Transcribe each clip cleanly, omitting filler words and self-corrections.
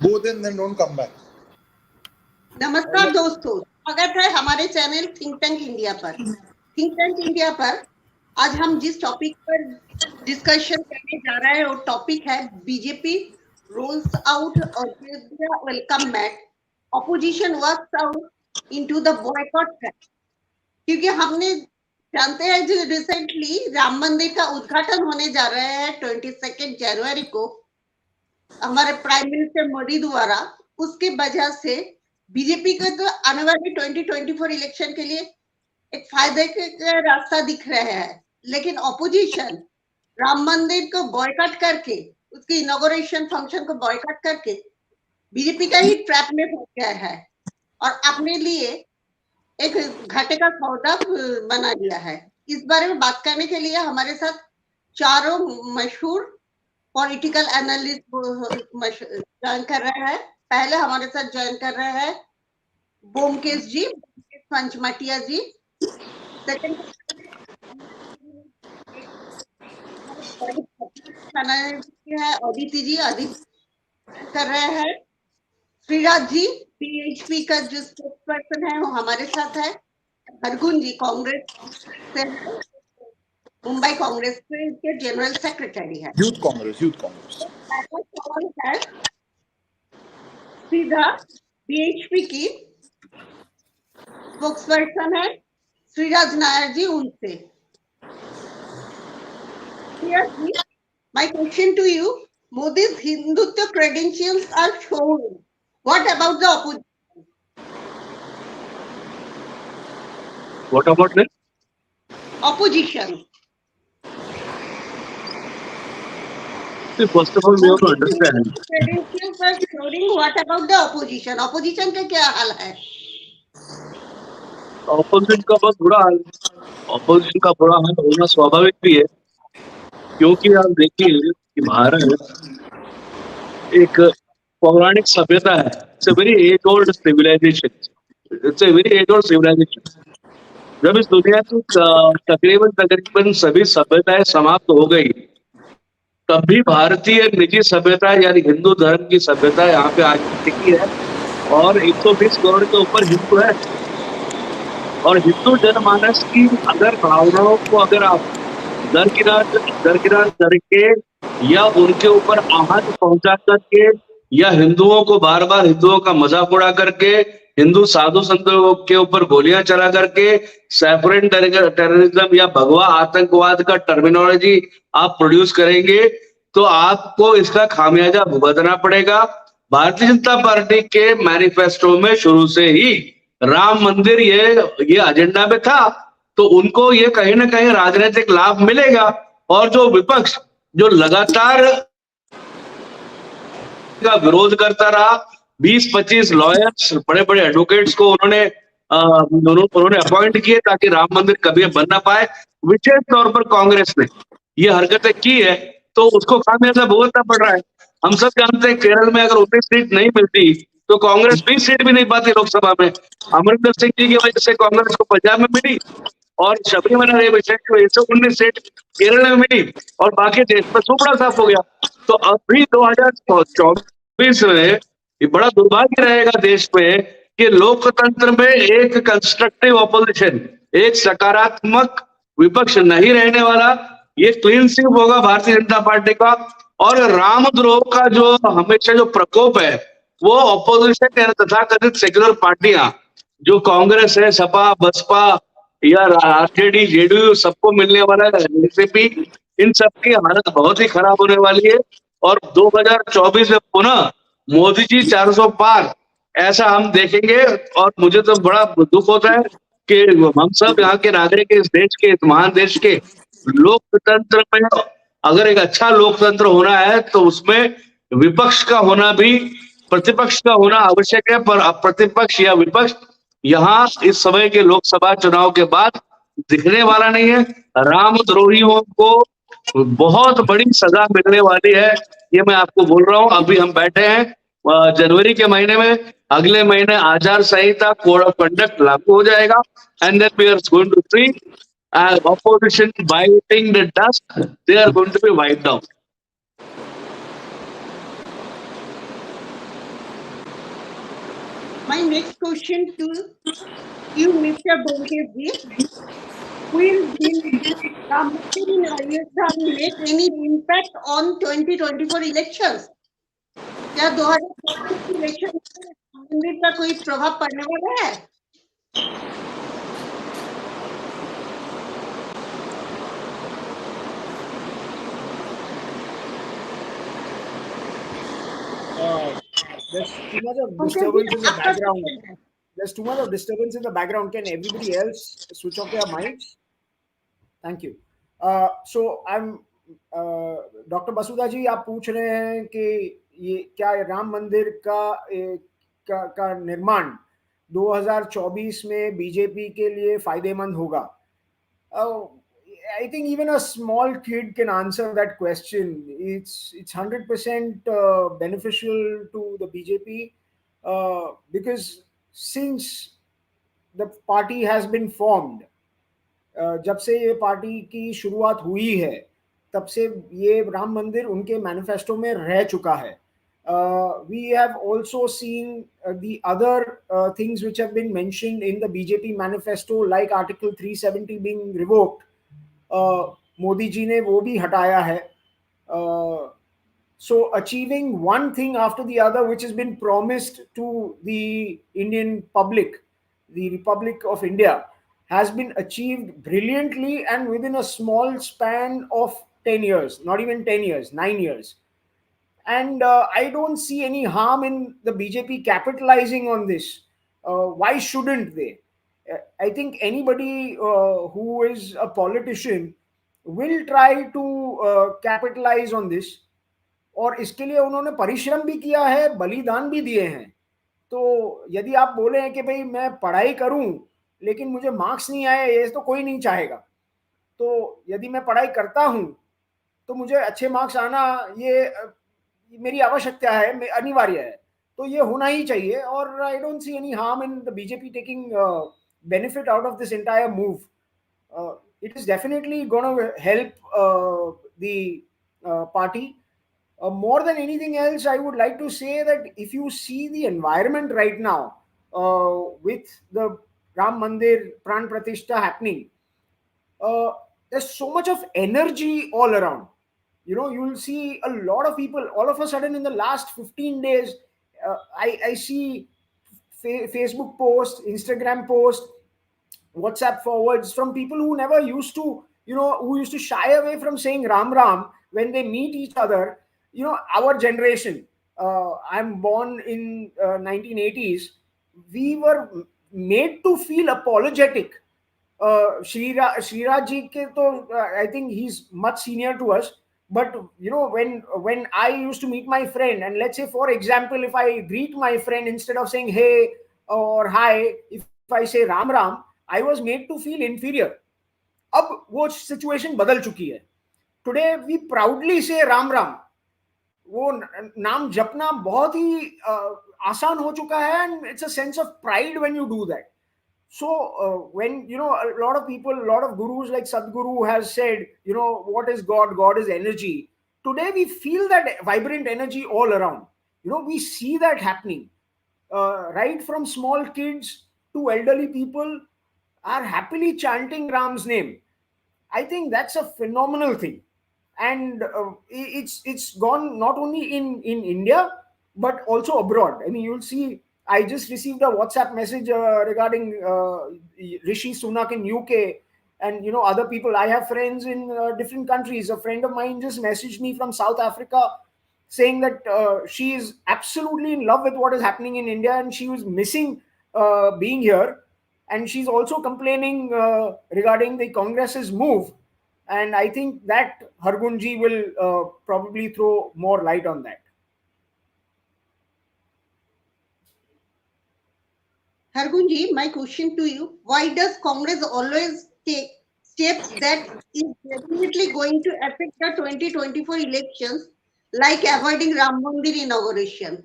both and then don't come back. नमस्कार दोस्तों, स्वागत है हमारे चैनल थिंक टैंक इंडिया पर। थिंक टैंक इंडिया पर आज हम जिस टॉपिक पर डिस्कशन करने जा रहे हैं वो टॉपिक है BJP rolls out Ayodhya welcome mat, opposition works out into the boycott track. क्योंकि हमने जानते हैं जो रिसेंटली राम मंदिर का उद्घाटन होने जा रहा है 22 जनवरी को हमारे प्राइम मिनिस्टर मोदी द्वारा, उसके वजह से बीजेपी का तो आने वाले 2024 इलेक्शन के लिए एक फायदे का रास्ता दिख रहा है। लेकिन ऑपोजिशन राम मंदिर को बॉयकॉट करके, उसकी इनॉग्रेशन फंक्शन को बॉयकॉट करके बीजेपी का ही ट्रैप में फंस गया है और अपने लिए एक घाटे का सौदा बना लिया है। इस बारे में बात करने के लिए हमारे साथ चारों मशहूर पॉलिटिकल एनालिस्ट ज्वाइन कर रहे हैं। पहले हमारे साथ ज्वाइन कर रहे हैं व्योमेश जी, पंचमाटिया जी। सेकंड है अदिति जी, अदिति कर रहे हैं। श्रीराज जी बीजेपी का जो स्पोक्सपर्सन है वो हमारे साथ है। हरगुन जी कांग्रेस से, मुंबई कांग्रेस के जनरल सेक्रेटरी है। यूथ कांग्रेस है सीधा बीएचपी की स्पोक्सपर्सन है श्रीराज नायर जी, उनसे। My question to you, Modi's Hindutva credentials are shown. What about the opposition? What about the opposition? See, first of all, we have to understand. Credentials are showing. What about the opposition? Opposition का क्या हाल है? Opposition का बहुत बुरा हाल, opposition का बुरा हाल होना स्वाभाविक भी है, क्योंकि आप देखिए कि भारत एक पौराणिक सभ्यता है। It's a very age-old civilization. It's a very age-old civilization. जब इस दुनिया की तकरीबन सभी सभ्यताएं समाप्त हो गई, तब भी भारतीय निजी सभ्यता यानी हिंदू धर्म की सभ्यता यहाँ पे आज टिकी है और 120 करोड़ के ऊपर हिंदू है। और हिंदू जनमानस की अगर भावनाओं को अगर आप दरकिनार करके या उनके ऊपर आहत पहुंचा करके या हिंदुओं को बार बार हिंदुओं का मजाक उड़ा करके, हिंदू साधु संतों के ऊपर गोलियां चला करके सैफरन टेररिज्म या भगवा आतंकवाद का टर्मिनोलॉजी आप प्रोड्यूस करेंगे तो आपको इसका खामियाजा भुगतना पड़ेगा। भारतीय जनता पार्टी के मैनिफेस्टो में शुरू से ही राम मंदिर ये एजेंडा में था, तो उनको ये कहीं ना कहीं राजनीतिक लाभ मिलेगा। और जो विपक्ष जो लगातार का विरोध करता रहा, 20-25 लॉयर्स, बड़े बड़े एडवोकेट्स को उन्होंने अपॉइंट किए ताकि राम मंदिर कभी बन ना पाए। विशेष तौर पर कांग्रेस ने ये हरकतें की है तो उसको खामियाजा भुगतना पड़ रहा है। हम सब जानते हैं केरल में अगर 19 सीट नहीं मिलती तो कांग्रेस 20 सीट भी नहीं पाती लोकसभा में। अमरिंदर सिंह जी की वजह से कांग्रेस को पंजाब में मिली और शबरीमला विषय की वजह से 19 सीट केरल में मिली और बाकी देश में सुपड़ा साफ हो गया। तो अभी 2024 में ये बड़ा दुर्भाग्य रहेगा देश में कि लोकतंत्र में एक कंस्ट्रक्टिव ऑपोजिशन, एक सकारात्मक विपक्ष नहीं रहने वाला। ये क्लीन स्वीप होगा भारतीय जनता पार्टी का। और रामद्रोह का जो हमेशा जो प्रकोप है वो ऑपोजिशन तथाकथित सेक्युलर पार्टियां जो कांग्रेस है, सपा, बसपा या आरजेडी, जेडीयू, सबको मिलने वाला बीजेपी, इन सबकी हालत बहुत ही खराब होने वाली है। और 2024 में पुनः मोदी जी 400 पार ऐसा हम देखेंगे। और मुझे तो बड़ा दुख होता है कि हम सब यहाँ के नागरिक इस देश के, इस महान देश के लोकतंत्र में अगर एक अच्छा लोकतंत्र होना है तो उसमें विपक्ष का होना भी, प्रतिपक्ष का होना आवश्यक है। पर प्रतिपक्ष या विपक्ष यहाँ इस समय के लोकसभा चुनाव के बाद दिखने वाला नहीं है। रामद्रोहियों को बहुत बड़ी सजा मिलने वाली है, ये मैं आपको बोल रहा हूँ। अभी हम बैठे हैं जनवरी के महीने में, अगले महीने आचार संहिता कोड ऑफ कंडक्ट लागू हो जाएगा and then we are going to see opposition biting the dust, they are going to be wiped out. My next question to you, Mr. Bonkeji, will Ram Mandir in Ayodhya make any impact on 2024 elections? क्या 2024 की election में राम मंदिर का कोई प्रभाव पड़ने वाला है? There's too much of disturbance in the background. There's too much of disturbance in the background. Can everybody else switch off their mics? Thank you. So I'm doctor Basudha ji, आप पूछ रहे हैं कि ये क्या राम मंदिर का निर्माण 2024 में बीजेपी के लिए फायदेमंद होगा? I think even a small kid can answer that question. It's 100% beneficial to the BJP because since the party has been formed, जब से ये पार्टी की शुरुआत हुई है तब से ये राम मंदिर उनके मैनिफेस्टो में रह चुका है. We have also seen the other things which have been mentioned in the BJP manifesto, like Article 370 being revoked. Modi ji ने वो भी हटाया है. So achieving one thing after the other which has been promised to the Indian public, the Republic of India, has been achieved brilliantly and within a small span of 10 years, not even 10 years, 9 years. And I don't see any harm in the BJP capitalizing on this. Why shouldn't they? I think anybody who is a politician will try to capitalize on this. और इसके लिए उन्होंने परिश्रम भी किया है, बलिदान भी दिए हैं. तो यदि आप बोले हैं कि भाई मैं पढ़ाई करूं लेकिन मुझे मार्क्स नहीं आए, ये तो कोई नहीं चाहेगा. तो यदि मैं पढ़ाई करता हूं तो मुझे अच्छे मार्क्स आना ये मेरी आवश्यकता है, अनिवार्य है. तो ये होना ही चाहिए. और I don't see any harm in the BJP taking benefit out of this entire move. It is definitely going to help the party. More than anything else, I would like to say that if you see the environment right now with the Ram Mandir Pran Pratishtha happening, there's so much of energy all around. You know, you'll see a lot of people all of a sudden in the last 15 days. I see Facebook posts, Instagram posts, WhatsApp forwards from people who never used to, who used to shy away from saying Ram Ram when they meet each other. Our generation, I'm born in 1980s, we were made to feel apologetic. Shriraj ji ke to, I think he's much senior to us. But when I used to meet my friend, and let's say for example, if I greet my friend, instead of saying hey or hi, if I say Ram Ram, I was made to feel inferior. अब वो situation बदल चुकी है. Today we proudly say Ram Ram. वो नाम जपना बहुत ही आसान हो चुका है, and it's a sense of pride when you do that. So when a lot of people, a lot of gurus like Sadhguru has said, what is God? God is energy. Today we feel that vibrant energy all around. We see that happening. Right from small kids to elderly people are happily chanting Ram's name. I think that's a phenomenal thing. And it's gone not only in India but also abroad. I mean, you'll see, I just received a WhatsApp message regarding Rishi Sunak in UK, and other people. I have friends in different countries. A friend of mine just messaged me from South Africa saying that she is absolutely in love with what is happening in India and she was missing being here. And she's also complaining regarding the Congress's move. And I think that Hargun ji will probably throw more light on that. Hargun ji, my question to you: why does Congress always take steps that is definitely going to affect the 2024 elections, like avoiding Ram Mandir inauguration?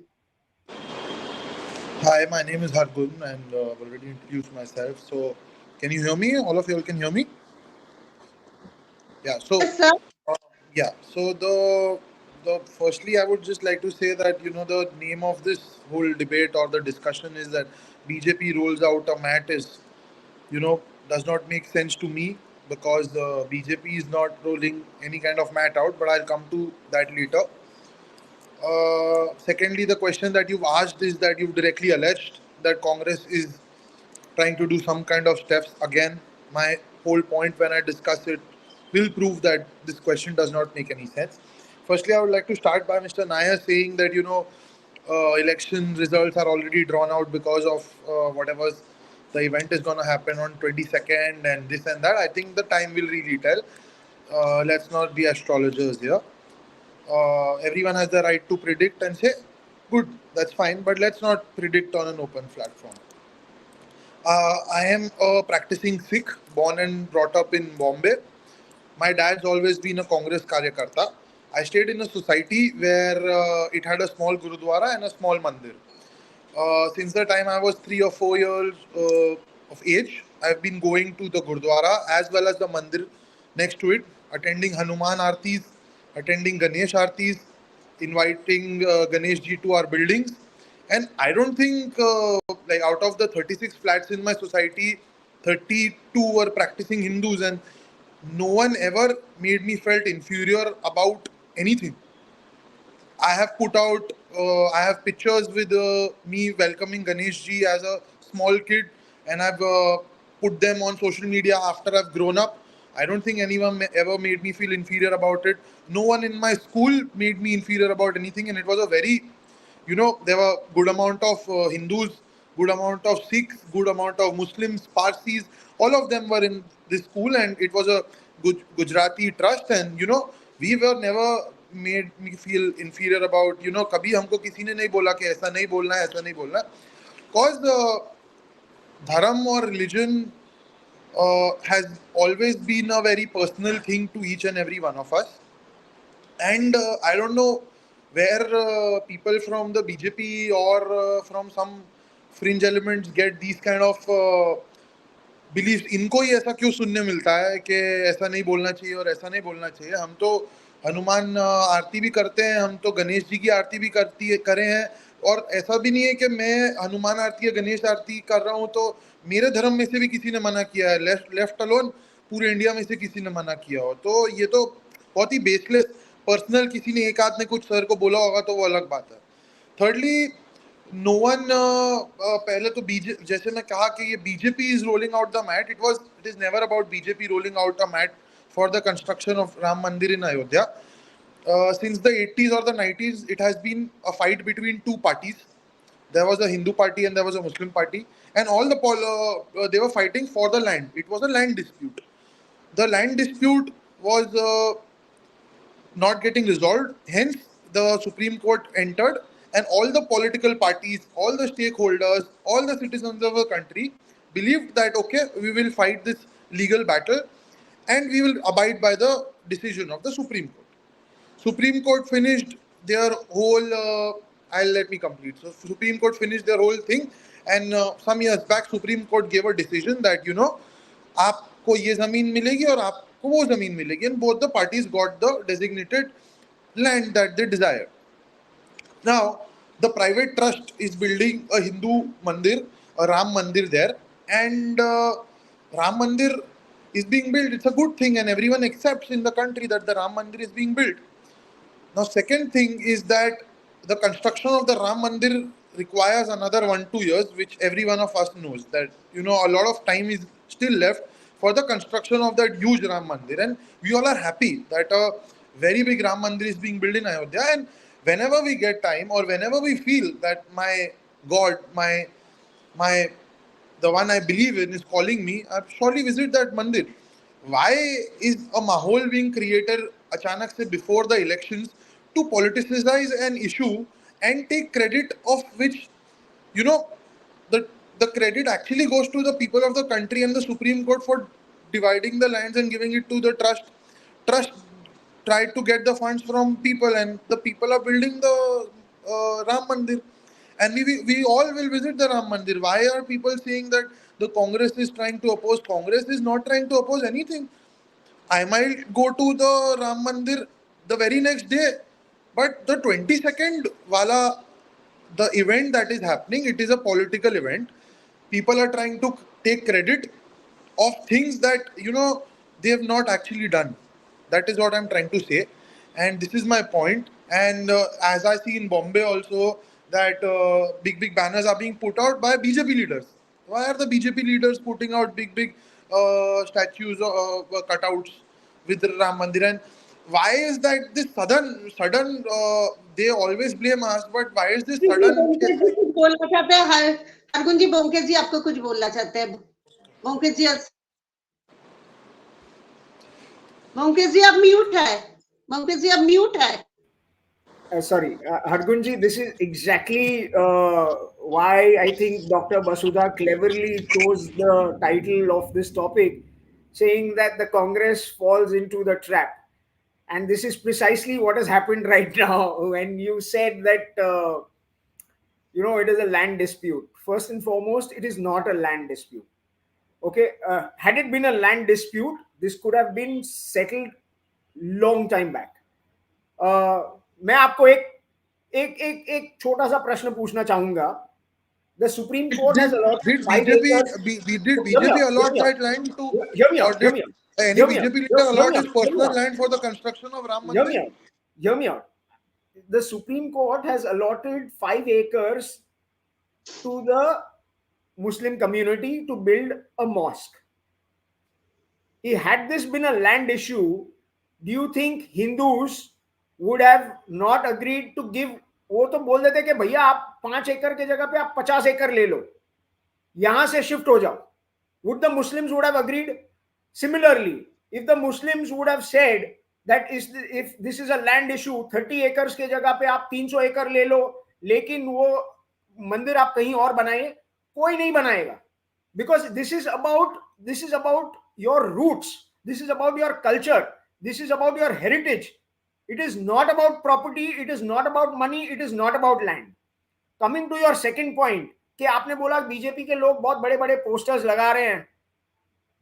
Hi, my name is Hargun, and I've already introduced myself. So, can you hear me? All of you all can hear me? Yeah. So, Yes, sir. yeah. So Firstly, I would just like to say that the name of this whole debate or the discussion is that BJP rolls out a mat is you know does not make sense to me, because the BJP is not rolling any kind of mat out. But I'll come to that later. Secondly, the question that you've asked is that you've directly alleged that Congress is trying to do some kind of steps again. My whole point when I discuss it will prove that this question does not make any sense. Firstly, I would like to start by Mr. Nair saying that election results are already drawn out because of whatever the event is going to happen on 22nd and this and that. I think the time will really tell. Let's not be astrologers here. Everyone has the right to predict and say, good, that's fine, but let's not predict on an open platform. I am a practicing Sikh, born and brought up in Bombay. My dad's always been a Congress Karyakarta. I stayed in a society where it had a small Gurudwara and a small Mandir. Since the time I was 3 or 4 years of age, I've been going to the Gurudwara as well as the Mandir next to it, attending Hanuman Aartis, attending Ganesh Aartis, inviting Ganesh ji to our buildings. And I don't think, like, out of the 36 flats in my society, 32 were practicing Hindus, and no one ever made me felt inferior about anything. I have put out, I have pictures with me welcoming Ganesh ji as a small kid, and I've put them on social media after I've grown up. I don't think anyone ever made me feel inferior about it. No one in my school made me inferior about anything, and it was a very, there were good amount of Hindus, good amount of Sikhs, good amount of Muslims, Parsis. All of them were in this school, and it was a Gujarati trust, and we were never made me feel inferior about, कभी हमको किसी ने नहीं बोला कि ऐसा नहीं बोलना है, ऐसा नहीं बोलना है. Because the dharam or religion has always been a very personal thing to each and every one of us. And I don't know where people from the BJP or from some fringe elements get these kind of beliefs. इनको ही ऐसा क्यों सुनने मिलता है कि ऐसा नहीं बोलना चाहिए और ऐसा नहीं बोलना चाहिए. हम तो हनुमान आरती भी करते हैं, हम तो गणेश जी की आरती भी करे हैं, और ऐसा भी नहीं है कि मैं हनुमान आरती या गणेश आरती कर रहा हूँ तो मेरे धर्म में से भी किसी ने मना किया है. लेफ्ट अलोन पूरे इंडिया में से किसी ने मना किया हो, तो ये तो बहुत ही बेसलेस पर्सनल, किसी ने एक आध ने कुछ सर को बोला होगा तो वो अलग बात है. थर्डली, नो वन, पहले तो जैसे मैं कहा कि ये BJP is rolling out the mat. It is never about BJP rolling out a mat for the construction of Ram Mandir in Ayodhya. Since the 80s or the 90s, it has been a fight between two parties. There was a Hindu party and there was a Muslim party, and all they were fighting for the land. It was a land dispute. The land dispute was not getting resolved. Hence, the Supreme Court entered, and all the political parties, all the stakeholders, all the citizens of the country believed that, okay, we will fight this legal battle and we will abide by the decision of the Supreme Court. Supreme Court finished their whole, let me complete. So Supreme Court finished their whole thing, and some years back Supreme Court gave a decision that, आपको ये ज़मीन मिलेगी और आपको वो ज़मीन मिलेगी, and both the parties got the designated land that they desired. Now, the private trust is building a Hindu mandir, a Ram Mandir there, and Ram Mandir is being built. It's a good thing, and everyone accepts in the country that the Ram Mandir is being built. Now, second thing is that the construction of the Ram Mandir requires another 1-2 years, which every one of us knows that, a lot of time is still left for the construction of that huge Ram Mandir. And we all are happy that a very big Ram Mandir is being built in Ayodhya. And whenever we get time, or whenever we feel that my God, the one I believe in is calling me, I'll surely visit that Mandir. Why is a mahol being created achanak se before the elections to politicize an issue and take credit of which, the credit actually goes to the people of the country and the Supreme Court for dividing the lands and giving it to the trust. Trust tried to get the funds from people, and the people are building the Ram Mandir. And we all will visit the Ram Mandir. Why are people saying that the Congress is trying to oppose? Congress is not trying to oppose anything. I might go to the Ram Mandir the very next day But the 22nd wala, the event that is happening, it is a political event. People are trying to take credit of things that they have not actually done. That is what I'm trying to say, and this is my point. And as I see in Bombay also, that big banners are being put out by BJP leaders. Why are the BJP leaders putting out big statues, cutouts with Ram Mandir? And why is that this sudden? They always blame us, but why is this ji, sudden? बोंकेश जी कुछ बोलना चाहते हैं? हरगुन जी, बोंकेश जी आपको कुछ बोलना चाहते हैं? बोंकेश जी आप म्यूट है। बोंकेश जी आप म्यूट है। Sorry, Hargunji, this is exactly why I think Dr. Basudha cleverly chose the title of this topic, saying that the Congress falls into the trap. And this is precisely what has happened right now when you said that, it is a land dispute. First and foremost, it is not a land dispute. Okay, had it been a land dispute, this could have been settled long time back. मैं आपको एक छोटा सा प्रश्न पूछना चाहूंगा. The Supreme Court has allotted Did 5 acres. did BJP allot that land to, or did any BJP leader allot his personal land for the construction of Ram Mandir? Hear me out. The Supreme Court has allotted 5 acres to the Muslim community to build a mosque. Had this been a land issue, do you think Hindus would have not agreed to give? वो तो बोल देते कि भैया आप 5 एकड़ के जगह पे आप 50 एकड़ ले लो, यहां से शिफ्ट हो जाओ. Would the Muslims would have agreed? Similarly, if the Muslims would have said that if this is a land issue, 30 acres के जगह पे आप 300 एकड़ ले लो, लेकिन वो मंदिर आप कहीं और बनाइए, कोई नहीं बनाएगा. Because this is about your roots, this is about your culture, this is about your heritage. It is not about property, it is not about money, it is not about land. Coming to your second point, कि आपने बोला BJP के लोग बहुत बड़े बड़े posters लगा रहे हैं.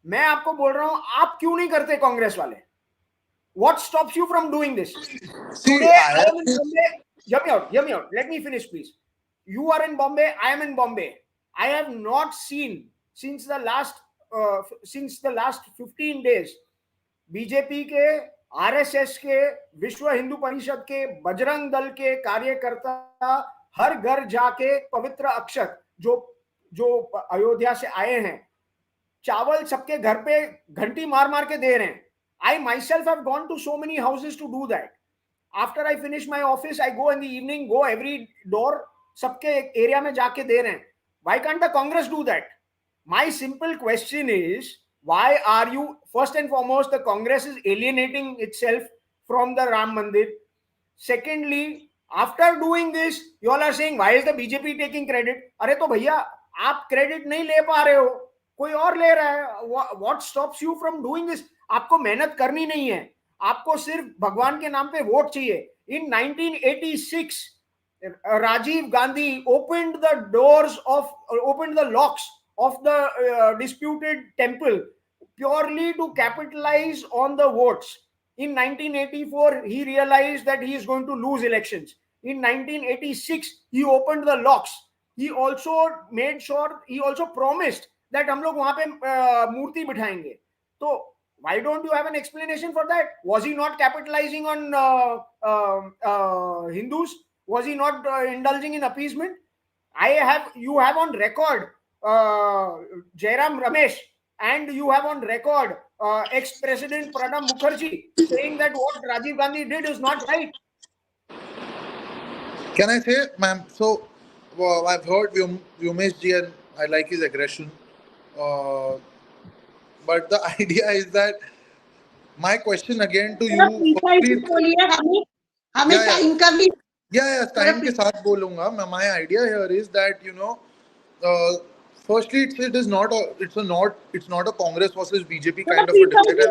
मैं आपको बोल रहा हूं, आप क्यों नहीं करते कांग्रेस वाले? What stops you from doing this? Today I am in Bombay. Hear me out. Let me finish, please. You are in Bombay, I am in Bombay. I have not seen since the last 15 days BJP के, RSS के, विश्व हिंदू परिषद के, बजरंग दल के कार्यकर्ता हर घर जाके पवित्र अक्षत जो अयोध्या से आए हैं, चावल सबके घर पे घंटी मार के दे रहे हैं. I myself have gone to so many houses to do that. After I finish my office, I go in the evening, go every door, सबके एरिया में जाके दे रहे हैं. Why can't the Congress do that? My simple question is, why are you, first and foremost, the Congress is alienating itself from the Ram Mandir. Secondly, after doing this, you all are saying, why is the BJP taking credit? अरे तो भैया आप credit नहीं ले पा रहे हो, कोई और ले रहा है. What stops you from doing this? आपको मेहनत करनी नहीं है, आपको सिर्फ भगवान के नाम पे वोट चाहिए. In 1986, Rajiv Gandhi opened the locks of the disputed temple purely to capitalize on the votes. In 1984, he realized that he is going to lose elections. In 1986, he opened the locks. He also promised that हम लोग वहां पे मूर्ति बिठाएंगे. तो why don't you have an explanation for that? Was he not capitalizing on Hindus? Was he not indulging in appeasement? You have on record Jairam Ramesh, and you have on record ex-president Pranab Mukherjee saying that what Rajiv Gandhi did is not right. Can I say, ma'am? So I've heard Vyomesh ji and I like his aggression. But the idea is that my question again to you. Time के साथ बोलूँगा. My idea here is that firstly it's not a Congress versus BJP kind of a debate.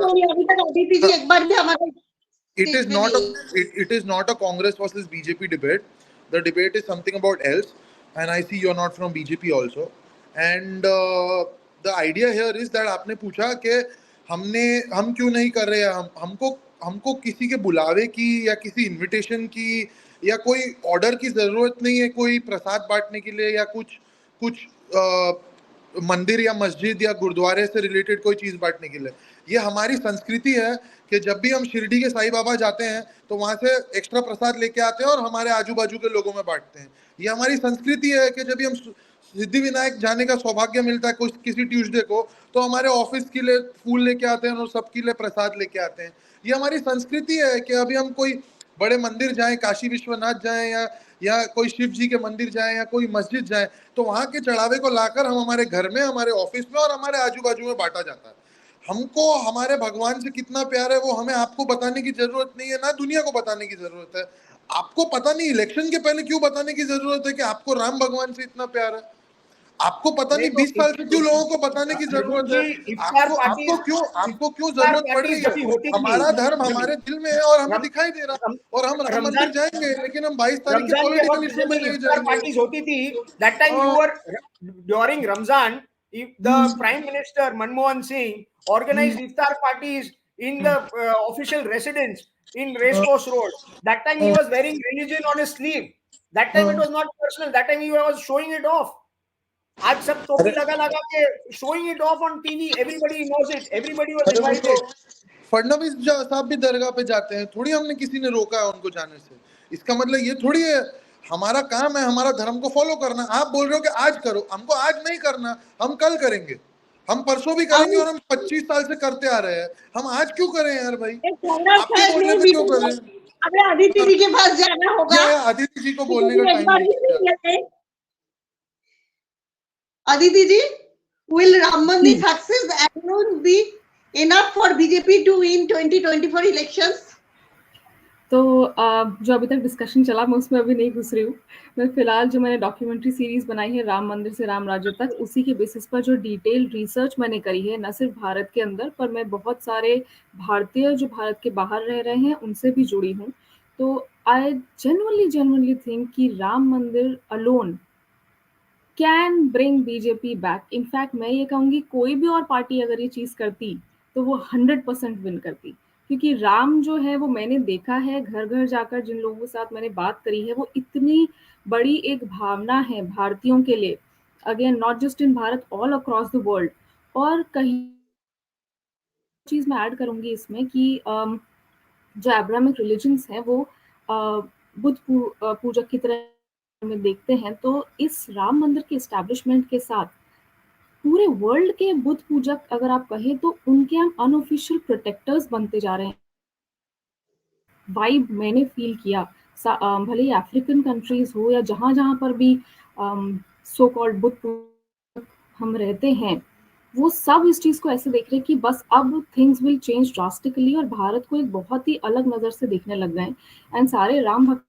It is not a Congress versus BJP debate. The debate is something about else. And I see you're not from BJP also. And the idea here is that आपने पूछा कि हम क्यों नहीं कर रहे हैं, हमको हमको किसी के बुलावे की या किसी इनविटेशन की या कोई ऑर्डर की जरूरत नहीं है कोई प्रसाद बांटने के लिए या कुछ कुछ मंदिर या मस्जिद या गुरुद्वारे से रिलेटेड कोई चीज बांटने के लिए। ये हमारी संस्कृति है कि जब भी हम शिरडी के साईं बाबा जाते हैं तो वहां से एक्स्ट्रा प्रसाद लेके आते हैं और हमारे आजू बाजू के लोगों में बांटते हैं। ये हमारी संस्कृति है कि जब भी हम सिद्धि विनायक जाने का सौभाग्य मिलता है कुछ किसी ट्यूसडे को तो हमारे ऑफिस के लिए फूल लेके आते हैं और सबके लिए प्रसाद लेके आते हैं। ये हमारी संस्कृति है कि अभी हम कोई बड़े मंदिर जाएं, काशी विश्वनाथ जाएं या कोई शिव जी के मंदिर जाएं या कोई मस्जिद जाएं तो वहां के चढ़ावे को लाकर हम हमारे घर में, हमारे ऑफिस में और हमारे आजू बाजू में बांटा जाता है। हमको हमारे भगवान से कितना प्यार है वो हमें आपको बताने की जरूरत नहीं है, ना दुनिया को बताने की जरूरत है। आपको पता नहीं इलेक्शन के पहले क्यों बताने की जरूरत है कि आपको राम भगवान से इतना प्यार है? आपको पता नहीं 20 साल से क्यों लोगों को बताने की जरूरत है? आपको क्यों जरूरत पड़ रही है? हमारा धर्म हमारे दिल में है और हमें दिखाई दे रहा है और हम राम मंदिर जाएंगे लेकिन हम 22 तारीख के पॉलिटिकल इशू में नहीं जाएंगे। पार्टीज होती थी that time you were during Ramzan the Prime Minister Manmohan Singh organized iftar parties in the official residence in Racecourse Road. That time he was wearing religion on his sleeve. That time it was not personal. That time he was showing it off. आज सब टोपी लगा के showing it off on TV. Everybody knows it. Everybody was invited. Fadnavis साहब भी दरगाह पे जाते हैं, थोड़ी हमने किसी ने रोका है उनको जाने से। इसका मतलब ये थोड़ी है हमारा काम है हमारा धर्म को फॉलो करना। आप बोल रहे हो कि आज करो, हमको आज नहीं करना, हम कल करेंगे, हम परसों भी करेंगे और हम 25 साल से करते आ रहे हैं। हम आज क्यों करें यार भाई? आपके बोलने पे क्यों करें? अबे अदिति जी के पास जाना होगा। अदिति जी को बोलने का टाइम नहीं। Aditi ji, will Ram Mandir success alone be enough for BJP to win 2024 elections? तो जो अभी तक डिस्कशन चला मैं उसमें अभी नहीं घुस रही हूँ। मैं फिलहाल जो मैंने डॉक्यूमेंट्री सीरीज बनाई है राम मंदिर से राम राज्य तक, उसी के बेसिस पर जो डिटेल रिसर्च मैंने करी है, न सिर्फ भारत के अंदर पर मैं बहुत सारे भारतीय जो भारत के बाहर रह रहे हैं उनसे भी जुड़ी हूँ। तो आई जेन्युइनली थिंक कि राम मंदिर alone can bring BJP back. In fact मैं ये कहूँगी कोई भी और पार्टी अगर ये चीज़ करती तो वो 100% विन करती, क्योंकि राम जो है वो मैंने देखा है घर घर जाकर, जिन लोगों के साथ मैंने बात करी है, वो इतनी बड़ी एक भावना है भारतीयों के लिए, again not just in Bharat, all across the world. और कहीं चीज़ मैं ऐड करूँगी इसमें कि जो एब्राहमिक रिलीजन्स हैं वो बुद्ध पूजक की तरह में देखते हैं, तो इस राम मंदिर के एस्टैब्लिशमेंट के साथ पूरे वर्ल्ड के बुद्ध पूजक अगर आप कहें तो उनके हम अनऑफिशियल प्रोटेक्टर्स बनते जा रहे हैं। वाइब मैंने फील किया, भले ही अफ्रीकन कंट्रीज हो या जहाँ जहाँ पर भी सो कॉल्ड बुद्ध पूजक हम रहते हैं, वो सब इस चीज़ को ऐसे देख रहे हैं कि बस अब थिंग्स विल चेंज ड्रास्टिकली और भारत को एक बहुत ही अलग नज़र से देखने लग गए। एंड सारे राम भक्त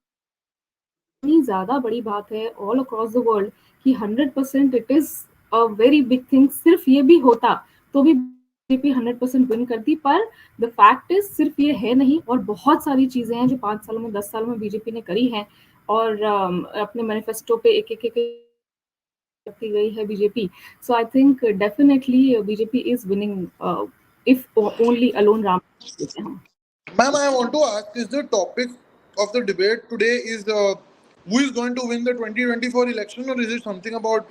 इतनी ज़्यादा बड़ी बात है ऑल अक्रॉस द वर्ल्ड कि 100% it is a very big thing. सिर्फ ये भी होता तो भी बीजेपी 100% विन करती, पर द फैक्ट इज सिर्फ ये है नहीं, और बहुत सारी चीज़ें हैं जो 5 सालों में 10 सालों में बीजेपी ने करी हैं और अपने मैनिफेस्टो पे एक करती गई है BJP. So I think definitely BJP is winning if only alone Ram. Ma'am, I want to ask, is the topic of the debate today is who is going to win the 2024 election, or is it something about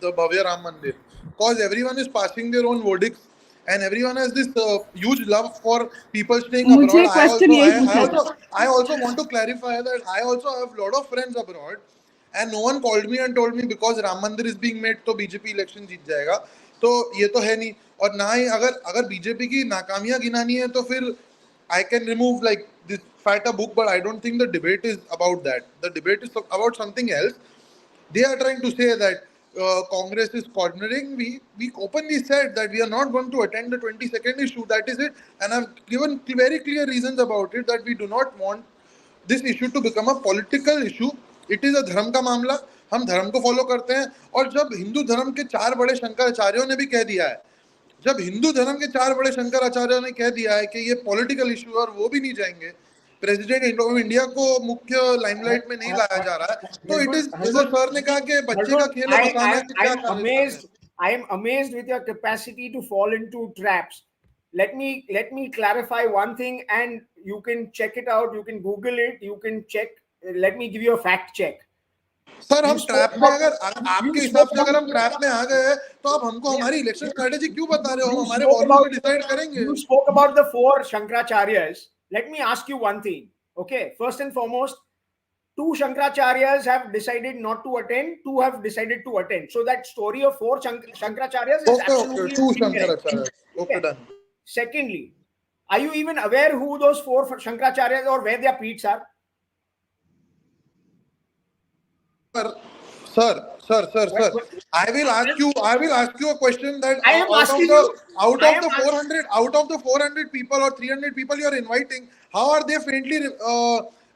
the Bhavya Ram Mandir? Because everyone is passing their own verdicts and everyone has this huge love for people staying abroad. I also want to clarify that I also have a lot of friends abroad and no one called me and told me because Ram Mandir is being made तो BJP election जीत जाएगा। तो ये तो है नहीं, और ना ही अगर BJP की नाकामियां गिनानी है तो फिर I can remove like this fight a book, but I don't think the debate is about that. The debate is about something else. They are trying to say that Congress is cornering. We openly said that we are not going to attend the 22nd issue. That is it. And I've given very clear reasons about it, that we do not want this issue to become a political issue. It is a धर्म का मामला, हम धर्म को follow करते हैं। और जब हिंदू धर्म के 4 बड़े शंकराचार्यों ने भी कह दिया है, जब हिंदू धर्म के 4 बड़े शंकराचार्यों ने कह दिया है कि ये पॉलिटिकल इशू और वो भी नहीं जाएंगे, प्रेसिडेंट ऑफ इंडिया को मुख्य लाइमलाइट में नहीं लाया जा रहा है, तो इट इज जैसे सर ने कहा कि बच्चे का खेल बताना है कि क्या I am amazed with your capacity to fall into traps. let me clarify one thing, and you can check it out. You can Google it. You can check. Let me give you a fact check. Sir You हम spoke trap में about, अगर आपके you हिसाब spoke से अगर हम about, trap में आ गए हैं तो आप हमको हमारी इलेक्शन स्ट्रेटेजी क्यों बता रहे हो? हम you हमारे spoke वॉल्यूम about पे डिसाइड करेंगे. you spoke about the four Shankaracharyas. Let me ask you one thing. Okay, first and foremost, two Shankaracharyas have decided not to attend, two have decided to attend. So that story of four Shankaracharyas is okay okay, absolutely to incorrect. Shankaracharya. Okay, Okay. Done. Secondly, are you even aware who those four Shankaracharyas or where their peats are? Sir. I will ask you. I will ask you a question that I am out of asking the you. I am 400 people or 300 people you are inviting, how are they faintly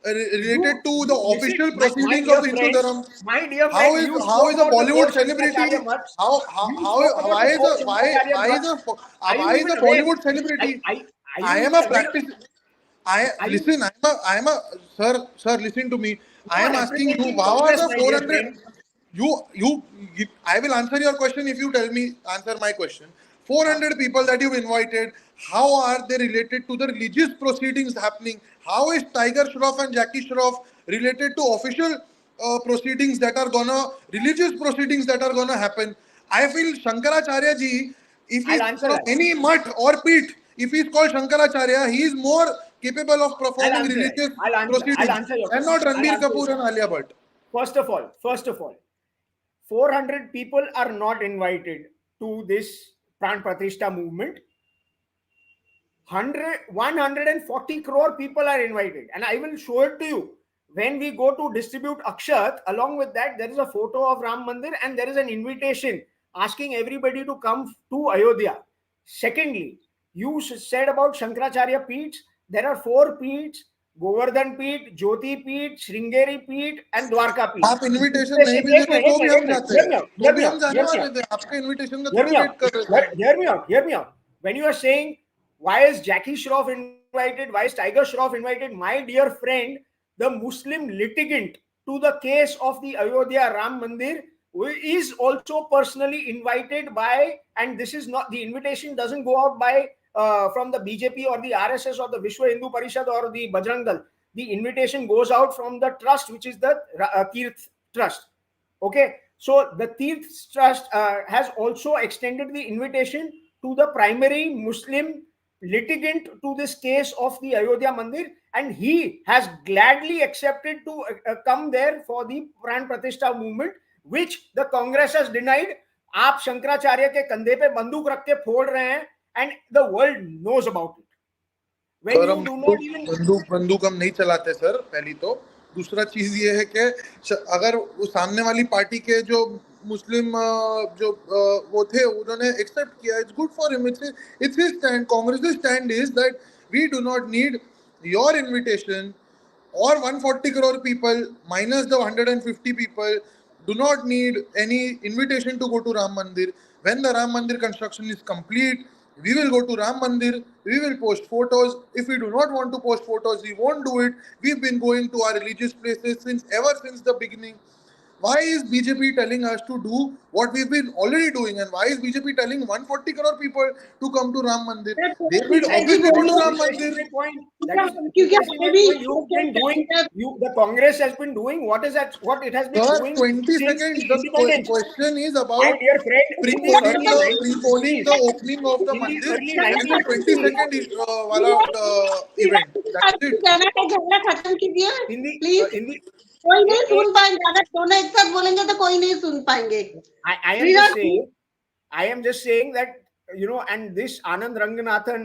related to the listen, official my proceedings dear of Hindu friend, Dharam? my dear How friend, is you how spoke is a about the four Bollywood celebrity? Shankaracharya much. How You spoke about the four Shankaracharya much. Are you why is even a aware? Bollywood celebrity? Are you I am even a aware? practice. I Are you? listen. I am a sir. Listen to me. You I are am asking you. representing How are Congress, the my dear 400? friend. You. I will answer your question if you tell me. Answer my question. 400 people that you've invited. How are they related to the religious proceedings happening? How is Tiger Shroff and Jackie Shroff related to official proceedings that are gonna religious proceedings that are gonna happen? I feel Shankaracharya ji, if I'll he's answer from that. any mutt or pit, if he's called Shankaracharya, he is more capable of I'll performing answer that. religious I'll proceedings answer your and question. not I'll Ranbir answer your Kapoor and question. Alia Bhatt. First of all, 400 people are not invited to this Pran Pratishtha movement. 140 crore people are invited, and I will show it to you. When we go to distribute Akshat, along with that, there is a photo of Ram Mandir and there is an invitation asking everybody to come to Ayodhya. Secondly, you said about Shankaracharya Peeths. There are four Peeths: Govardhan Peeth, Jyoti Peeth, Sringeri Peeth, and Dwarka Peeth. आप invitation नहीं भी देते तो भी हम जाते Hear हैं, me out. तो Hear me भी हम out. जाने Hear me वाले out. थे. आपके इनविटेशन का Hear थोड़ी me वेट out. कर रहे थे. Hear me out. Hear me out. When you are saying, why is Jackie Shroff invited? Why is Tiger Shroff invited? My dear friend, the Muslim litigant to the case of the Ayodhya Ram Mandir is also personally invited by, and this is not, the invitation doesn't go out by from the BJP or the RSS or the Vishwa Hindu Parishad or the Bajrang Dal. The invitation goes out from the trust, which is the Teerth Trust. Okay, so the Teerth Trust has also extended the invitation to the primary Muslim litigant to this case of the Ayodhya Mandir, and he has gladly accepted to come there for the Pran Pratishtha movement, which the Congress has denied. आप शंकराचार्य के कंधे पे बंदूक रख के फोड़ रहे हैं, and the world knows about it. When sir you हम do not even बंदूक हम नहीं चलाते सर. पहली तो दूसरा चीज ये है कि अगर वो सामने वाली पार्टी के जो मुस्लिम जो वो थे उन्होंने एक्सेप्ट किया, it's good for him. It's his stand. Congress stand is that we do not need your invitation or 140 crore people minus the 150 people do not need any invitation to go to Ram Mandir. When the Ram Mandir construction is complete, we will go to Ram Mandir, we will post photos. If we do not want to post photos, we won't do it. We've been going to our religious places ever since the beginning. Why is BJP telling us to do what we've been already doing? And why is BJP telling 140 crore people to come to Ram Mandir? They will obviously go to Ram Mandir. That is क्योंकि precisely हमने my भी point. You've been doing, the Congress has been doing what it has been Sir, doing 20 since seconds. the The independence. question is My about dear friend, preponing the opening of the in the mandir early and the 20 second 1960s, wala event. That's it. झगड़ा खत्म कीजिए in the please. in the कोई नहीं eh, सुन पाएंगे, अगर दोनों एक साथ बोलेंगे तो कोई नहीं सुन पाएंगे. I am just Shriraj, saying, that and this Anand Ranganathan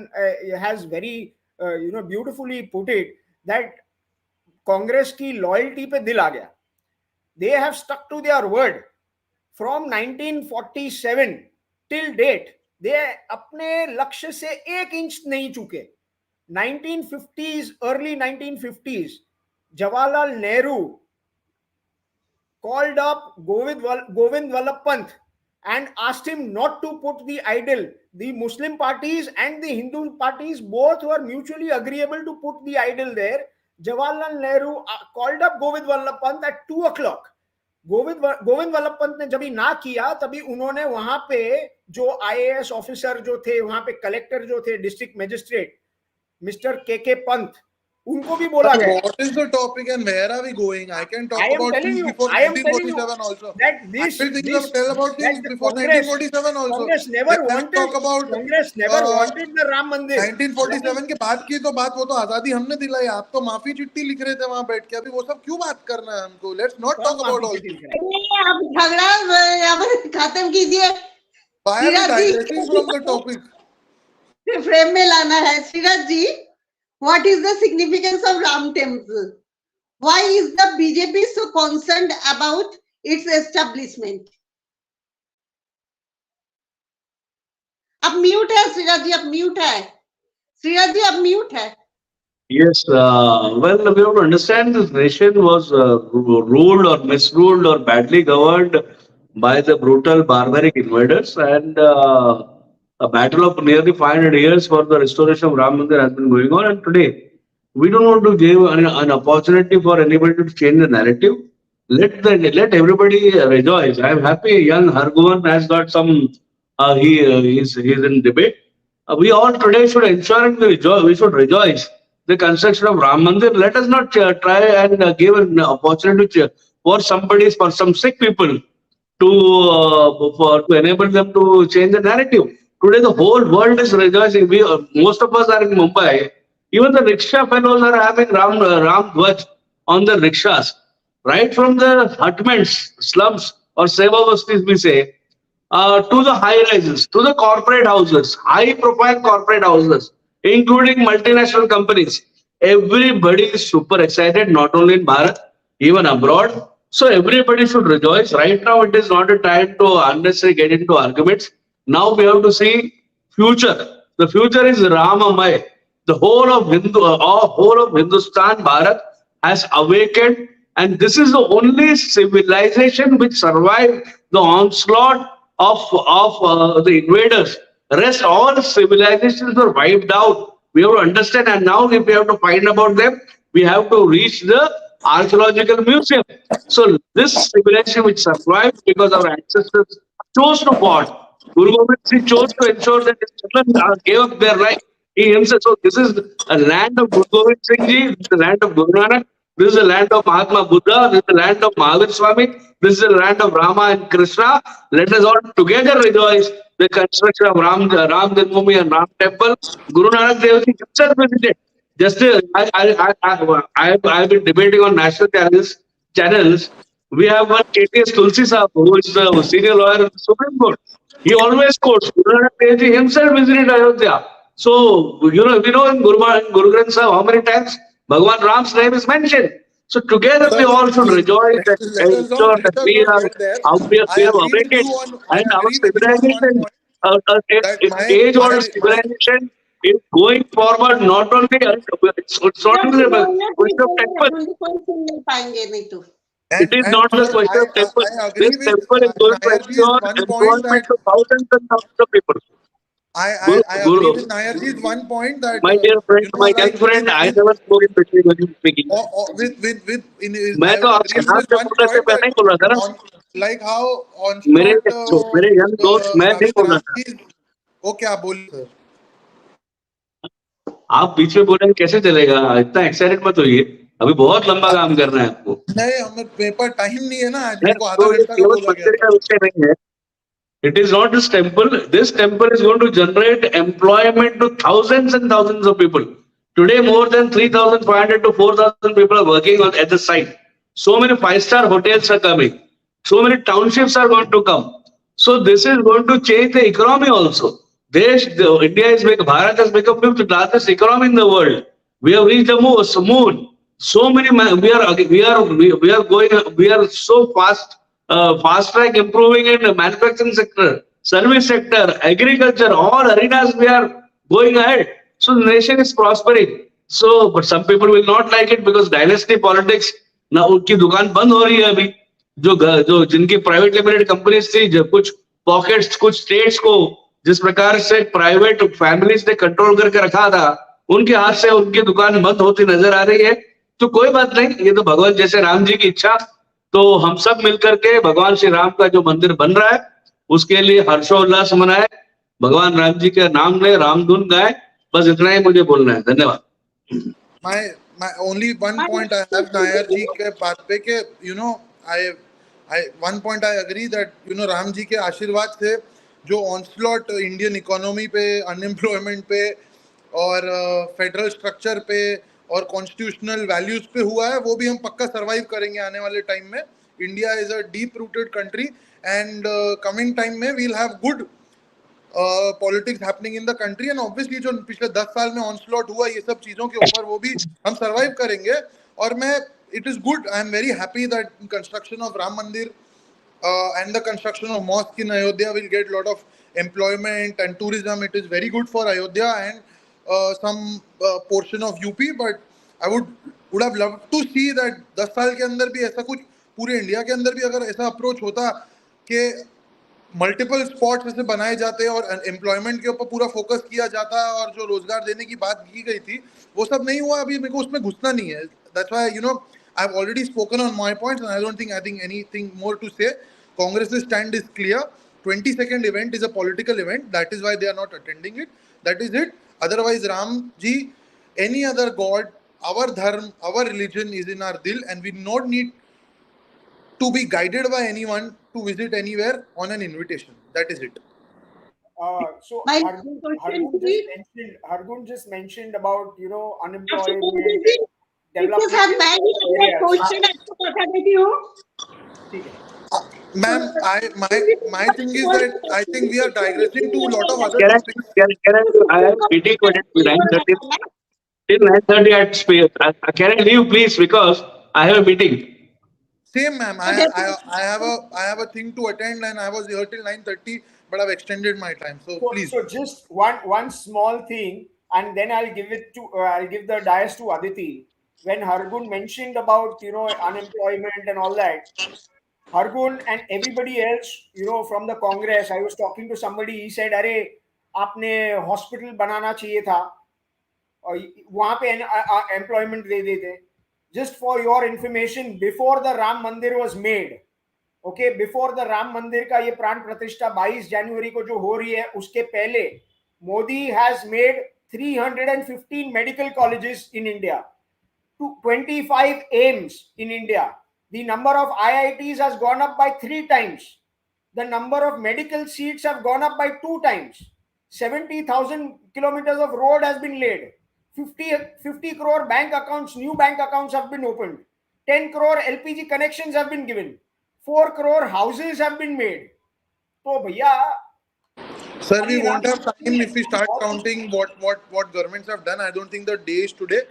has very beautifully put it, that Congress की लॉयल्टी पे दिल आ गया. They have stuck to their word from 1947 till date. they अपने लक्ष्य से एक इंच नहीं चुके. 1950s, early 1950s, Jawaharlal Nehru called up Govind Vallabh Pant and asked him not to put the idol. The Muslim parties and the Hindu parties both were mutually agreeable to put the idol there. Jawaharlal Nehru called up Govind Vallabh Pant at 2 o'clock Govind Vallabh Pant ने जब ना किया तभी उन्होंने वहां पे जो IAS officer जो थे, वहां पे कलेक्टर जो थे, डिस्ट्रिक्ट मजिस्ट्रेट मिस्टर के पंत, उनको भी बोला गया. What is the topic and where are we going? I can talk I am about telling things you, before I am telling you 1947 also. that I will tell about things that the before 1947 also. Congress never wanted, Congress never wanted the Ram Mandir. 1947 के बाद की तो बात, वो तो आजादी हमने दिलाई, आप तो माफी चिट्ठी लिख रहे थे वहां बैठ के, अभी वो सब क्यों बात करना है हमको? Let's not talk about all this. आप झगड़ा खत्म कीजिए. Why are we digressing from the topic? Frame में लाना है. श्रीराज जी, what is the significance of Ram Temple? Why is the BJP so concerned about its establishment? आप म्यूट है श्रीराज जी, आप म्यूट है. श्रीराज जी आप म्यूट है. Yes, well, we have to understand this nation was ruled or misruled or badly governed by the brutal barbaric invaders, and a battle of nearly 500 years for the restoration of Ram Mandir has been going on. And today, we don't want to give an opportunity for anybody to change the narrative. Let everybody rejoice. I am happy young Hargun has got some. He's in debate. We all today should ensure and we should rejoice the construction of Ram Mandir. Let us not try and give an opportunity for some sick people to enable them to change the narrative. Today, the whole world is rejoicing. Most of us are in Mumbai. Even the rickshaw fellows are having Ram Dwaj on the rickshaws. Right from the hutments, slums, or seva bastis, we say, to the high rises, to the corporate houses, high profile corporate houses, including multinational companies. Everybody is super excited, not only in Bharat, even abroad. So everybody should rejoice. Right now, it is not a time to unnecessarily get into arguments. Now we have to see future. The future is Ramamay. The whole of Hindustan, Bharat, has awakened, and this is the only civilization which survived the onslaught of the invaders. Rest all civilizations were wiped out. We have to understand, and now if we have to find about them, we have to reach the archaeological museum. So this civilization which survived because our ancestors chose to fight. Guru Gobind Singh chose to ensure that his children gave up their life. He himself. So this is a land of Guru Gobind Singh Ji, this is the land of Guru Nanak, this is the land of Mahatma Buddha, this is the land of Mahavir Swami, this is the land of Rama and Krishna. Let us all together rejoice the construction of Ram Janmabhoomi and Ram Temple. Guru Nanak Dev Ji himself visited. Just I've been debating on national channels. We have one KTS Tulsi Saab, who is the senior lawyer in the Supreme Court. He always quotes Guru Nanak Dev Ji himself visited Ayodhya. So we know in Guru Granth Sahib how many times Bhagwan Ram's name is mentioned. So together we all should rejoice and ensure that we have awakened, and our civilization, age-old civilization, is going forward. Not only it's not only the question of temple. It is not the question of temple. This temple is going to ensure employment to thousands and thousands of people. I agree with Nairji's one point that my dear friend, my young friend, I never spoke in between when you speaking. मैं तो आपसे हाथ से बोलने से पहले नहीं बोल रहा था ना. Like how on मेरे young दोस्त मैं नहीं बोल रहा था. ओके आप बोलिए सर. आप बीच में बोलेंगे कैसे चलेगा? इतना एक्साइटेड मत होइए. अभी बहुत लंबा काम करना है आपको. नहीं हमें पेपर टाइम नहीं है ना. आज को आधा घंटा का बोला गया. It is not this temple. This temple is going to generate employment to thousands and thousands of people. Today, more than 3,500 to 4,000 people are working at the site. So many five-star hotels are coming. So many townships are going to come. So this is going to change the economy also. Bharat has become fifth largest economy in the world. We have reached the moon. So many we are so fast track improving in the manufacturing sector, service sector, agriculture, all arenas we are going ahead. So the nation is prospering. So, but some people will not like it because dynasty politics. ना उनकी दुकान बंद हो रही है अभी. जो जिनकी प्राइवेट लिमिटेड कंपनीज थी, जो कुछ पॉकेट्स, कुछ स्टेट्स को जिस प्रकार से प्राइवेट फैमिलीज ने कंट्रोल करके रखा था, उनके हाथ से उनकी दुकान बंद होती नजर आ रही है. तो कोई बात नहीं, ये तो भगवान जैसे राम जी की इच्छा. तो हम सब मिलकर के भगवान श्री राम का जो मंदिर बन रहा है उसके लिए हर्षोल्लास मनाए, भगवान राम जी का नाम ले, रामधुन गाए। बस इतना ही मुझे बोलना है। धन्यवाद। My only one point I have Nair ji के बात पे के one point I agree that Ram ji के आशीर्वाद से जो ऑनस्लॉट इंडियन इकोनॉमी पे, अनएम्प्लॉयमेंट पे और फेडरल स्ट्रक्चर पे और कॉन्स्टिट्यूशनल वैल्यूज पे हुआ है, वो भी हम पक्का सरवाइव करेंगे आने वाले टाइम में। India is a deep rooted country and coming time में we'll have good politics happening in the country and obviously जो पिछले 10 साल में ऑनस्लॉट हुआ ये सब चीजों के ऊपर वो भी हम सरवाइव करेंगे। और मैं it is good, I am very happy that construction of Ram मंदिर and the construction of mosque in Ayodhya will get a lot of employment and tourism. It is very good for Ayodhya and some portion of UP, but I would have loved to see that 10 साल के अंदर भी ऐसा कुछ पूरे India के अंदर भी अगर ऐसा अप्रोच होता कि मल्टीपल स्पॉट्स ऐसे बनाए जाते और एम्प्लॉयमेंट के ऊपर पूरा फोकस किया जाता और जो रोजगार देने की बात की गई थी वो सब नहीं हुआ। अभी मेरे को उसमें घुसना नहीं है। That's why I've already spoken on my points and I think anything more to say. Congress's stand is clear. 22nd event is a political event. That is why they are not attending it. That is it. Otherwise, Ram ji, any other god, our dharma, our religion is in our dil, and we not need to be guided by anyone to visit anywhere on an invitation. That is it. So My Hargun just mentioned about unemployment, because development. मैं question आपको बता देती हूँ। Ma'am, my thing is that I think we are digressing to a lot of other topics. I have meeting at 9:30. Till 9:30 at space. Can I leave, please, because I have a meeting. Same, ma'am. I have a thing to attend, and I was here till 9:30, but I've extended my time. So please. So just one small thing, and then I'll give the dais to Aditi. When Hargun mentioned about unemployment and all that, Hargun and everybody else, from the Congress, I was talking to somebody. He said, "अरे आपने hospital बनाना चाहिए था, और वहाँ पे employment दे देते." Just for your information, before the Ram Mandir was made, okay, before the Ram Mandir का ये प्राण प्रतिष्ठा 22 जनवरी को जो हो रही है, उसके पहले Modi has made 315 medical colleges in India, 25 AIIMS in India. The number of IITs has gone up by 3 times. The number of medical seats have gone up by 2 times. 70,000 kilometers of road has been laid. 50 crore bank accounts, new bank accounts have been opened. 10 crore LPG connections have been given. 4 crore houses have been made. So, bhaiya, sir, we won't have time if we start counting what governments have done. I don't think the day is today.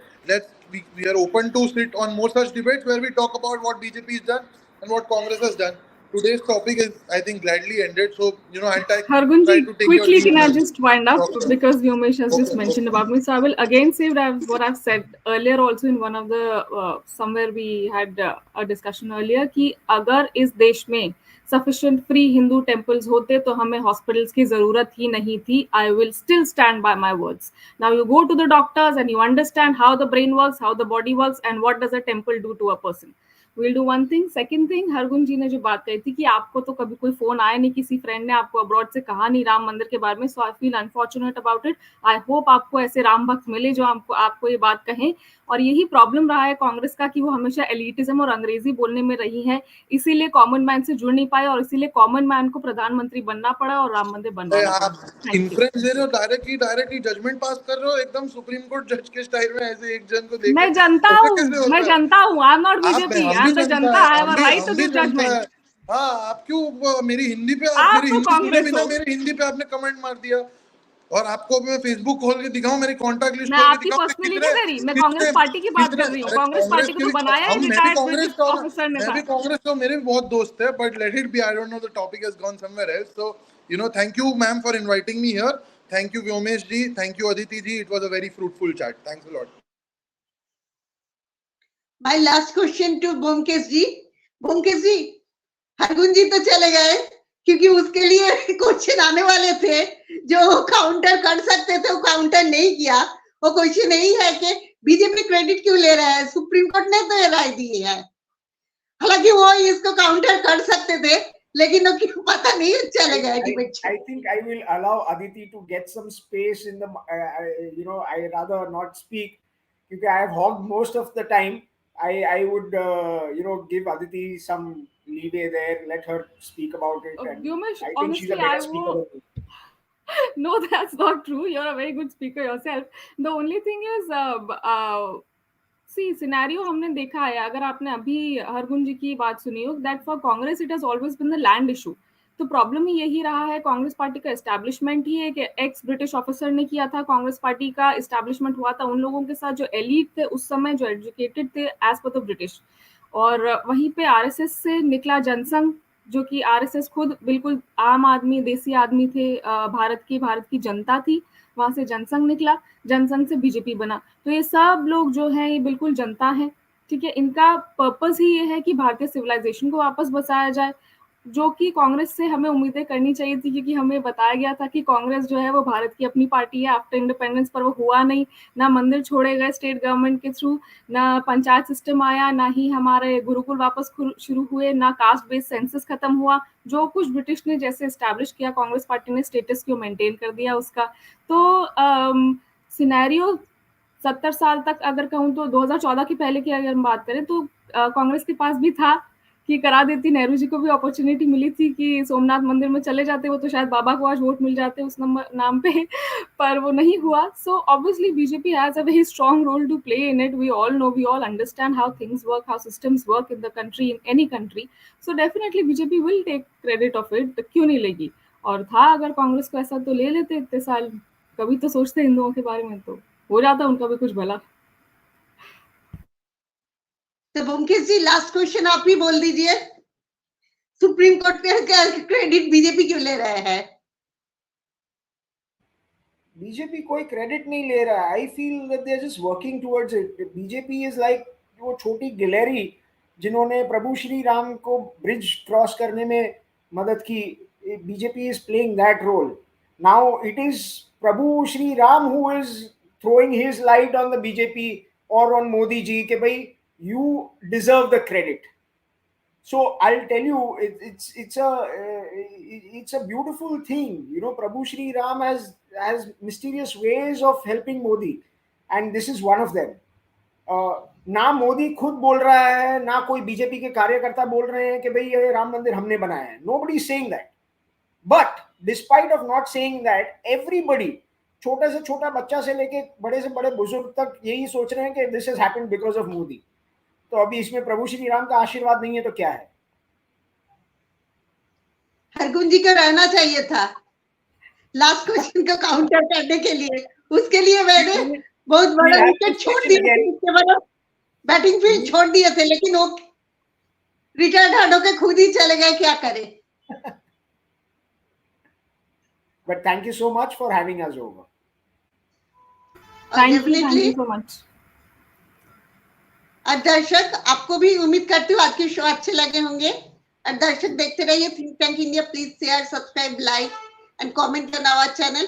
We are open to sit on more such debates where we talk about what BJP has done and what Congress has done. Today's topic is, I think, gladly ended. So, I'll Hargun try ji, to take quickly, your can I leave just wind up now. because Vyomesh has just mentioned about me. So I will again say what I've said earlier also in one of the somewhere we had a discussion earlier कि अगर इस देश में sufficient free Hindu temples होते तो हमें hospitals की जरूरत ही नहीं थी. I will still stand by my words. Now you go to the doctors and you understand how the brain works, how the body works, and what does a temple do to a person. We'll do one thing. Second thing, Hargun जी ने जो बात कही थी कि आपको तो कभी कोई फोन आया नहीं, किसी फ्रेंड ने आपको अब्रॉड से कहा नहीं राम मंदिर के बारे में. So I feel unfortunate about it. I hope आपको ऐसे राम भक्त मिले जो आपको ये बात कहें. और यही प्रॉब्लम रहा है कांग्रेस का कि वो हमेशा एलिटिज्म और अंग्रेजी बोलने में रही है, इसीलिए कॉमन मैन से जुड़ नहीं पाए और इसीलिए कॉमन मैन को प्रधानमंत्री बनना पड़ा और राम मंदिर बनवाना पड़ा. इन्फ्लुएंस दे रहे हो, डायरेक्टली जजमेंट पास कर रहे हो एकदम सुप्रीम कोर्ट जज के स्टाइल में, ऐसे एक जन को देख. मैं जनता हूँ. I am not BJP. I am the जनता. I have a right to give judgement. हाँ, आप क्यों मेरी हिंदी पे मेरी हिंदी सुने बिना मेरे हिंदी पे आपने कमेंट मार दिया. और आपको मैं फेसबुक खोल के दिखाऊं, मेरी कांटेक्ट लिस्ट खोल के दिखाऊं. पर्सनली नहीं कर रही, मैं कांग्रेस पार्टी की बात कर रही हूं. कांग्रेस पार्टी को तो बनाया है रिटायर्ड ब्रिटिश ऑफिसर ने. मैं भी कांग्रेस तो मेरे भी बहुत दोस्त है, but let it be. I don't know, the topic has gone somewhere else. So thank you ma'am for inviting me here. Thank you Vyomesh ji. Thank you Aditi ji. It was a very fruitful chat. Thanks a lot. My last question to Byomesh ji. Byomesh ji, Hargun ji तो चले गए क्योंकि उसके लिए question आने वाले थे जो काउंटर कर सकते थे, वो काउंटर नहीं किया. वो क्वेश्चन यही है कि बीजेपी क्रेडिट क्यों ले रहा है? सुप्रीम कोर्ट ने तो ये राय दी है. हालांकि वो इसको काउंटर कर सकते थे, लेकिन वो क्यों पता नहीं चले गए debate. I think I will allow Aditi to get some space in the, I rather not speak because I have hogged most of the time. I would, give Aditi some leeway there, let her speak about it. And Vyomesh, I think she's a honestly, better speaker than me. no, that's not true. You're a very good speaker yourself. The only thing is, see scenario हमने देखा है, अगर आपने अभी हरगुन जी की बात सुनी हो, that for Congress it has always been the land issue. तो प्रॉब्लम ही यही रहा है, कांग्रेस पार्टी का एस्टैब्लिशमेंट ही एक एक्स ब्रिटिश ऑफिसर ने किया था। कांग्रेस पार्टी का एस्टैब्लिशमेंट हुआ था उन लोगों के साथ जो एलीट थे उस समय, जो एजुकेटेड थे एज पर द ब्रिटिश। और वहीं पे आरएसएस से निकला जनसंघ, जो कि आरएसएस खुद बिल्कुल आम आदमी, देसी आदमी थे, भारत की जनता थी। वहां से जनसंघ निकला, जनसंघ से बीजेपी बना। तो ये सब लोग जो हैं ये बिल्कुल जनता है, ठीक है। इनका पर्पस ही ये है कि भारतीय सिविलाइजेशन को वापस बचाया जाए, जो कि कांग्रेस से हमें उम्मीदें करनी चाहिए थी, क्योंकि हमें बताया गया था कि कांग्रेस जो है वो भारत की अपनी पार्टी है आफ्टर इंडिपेंडेंस, पर वो हुआ नहीं। ना मंदिर छोड़े गए स्टेट गवर्नमेंट के थ्रू, ना पंचायत सिस्टम आया, ना ही हमारे गुरुकुल वापस शुरू हुए, ना कास्ट बेस्ड सेंसस खत्म हुआ। जो कुछ ब्रिटिश ने जैसे एस्टैब्लिश किया, कांग्रेस पार्टी ने स्टेटस को मेंटेन कर दिया उसका। तो सिनेरियो 70 साल तक अगर कहूँ तो 2014 के पहले की अगर हम बात करें तो कांग्रेस के पास भी था कि करा देती। नेहरू जी को भी अपॉर्चुनिटी मिली थी कि सोमनाथ मंदिर में चले जाते, वो तो शायद बाबा को आज वोट मिल जाते उस नाम पे, पर वो नहीं हुआ। So obviously BJP has a very strong role to play in it. We all understand how things work, how systems work in the country, in any country. So definitely BJP will take credit of it, क्यों नहीं लेगी। और था अगर कांग्रेस को ऐसा तो ले लेते इतने साल, कभी तो सोचते हिंदुओं के बारे में, तो हो जाता उनका भी कुछ भला। तो ब्योमकेश जी, लास्ट क्वेश्चन आप ही बोल दीजिए, सुप्रीम कोर्ट का क्रेडिट बीजेपी क्यों ले रहे हैं? बीजेपी कोई क्रेडिट नहीं ले रहा है। I feel that they are just working towards it. BJP is like वो छोटी गिलहरी जिन्होंने प्रभु श्री राम को ब्रिज क्रॉस करने में मदद की। BJP is playing that role. Now it is Prabhu Shri Ram who is throwing his light on the BJP or on Modi ji कि भाई you deserve the credit. So I'll tell you, it's a beautiful thing. Prabhu Shri Ram has mysterious ways of helping Modi, and this is one of them. ना मोदी खुद बोल रहा है, ना कोई BJP के कार्यकर्ता बोल रहे हैं कि भाई ये राम मंदिर हमने बनाया है। Nobody is saying that. But despite of not saying that, everybody, छोटे से छोटा बच्चा से लेके बड़े से बड़े बुजुर्ग तक यही सोच रहे हैं कि this has happened because of Modi. तो अभी इसमें प्रभु श्री राम का आशीर्वाद नहीं है तो क्या है? हरगुन जी को रहना चाहिए था लास्ट क्वेश्चन को काउंटर करने के लिए। उसके लिए मैंने बहुत बड़ा विकेट छोड़ दिया थे, उसके बाद बैटिंग फील्ड छोड़ दिए थे, लेकिन वो रिटायर्ड हट होकर खुद ही चले गए, क्या करें। But thank you so much for having us over. Thank you so much. दर्शक, आपको भी उम्मीद करती हूँ आज के शो अच्छे लगे होंगे। दर्शक देखते रहिए think tank India. Please share, subscribe, like and comment on our channel.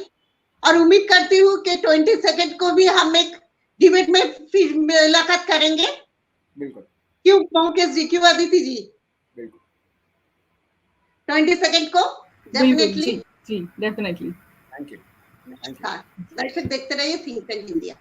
और उम्मीद करती हूँ कि 22 को भी हम एक डिबेट में फिर मुलाकात करेंगे। बिल्कुल। क्यों ब्योमकेश जी, क्यों अदिति जी? बिल्कुल 22 को डेफिनेटली। जी डेफिनेटली। Thank you. दर्शक देखते रहिए थिंक टैंक इंडिया।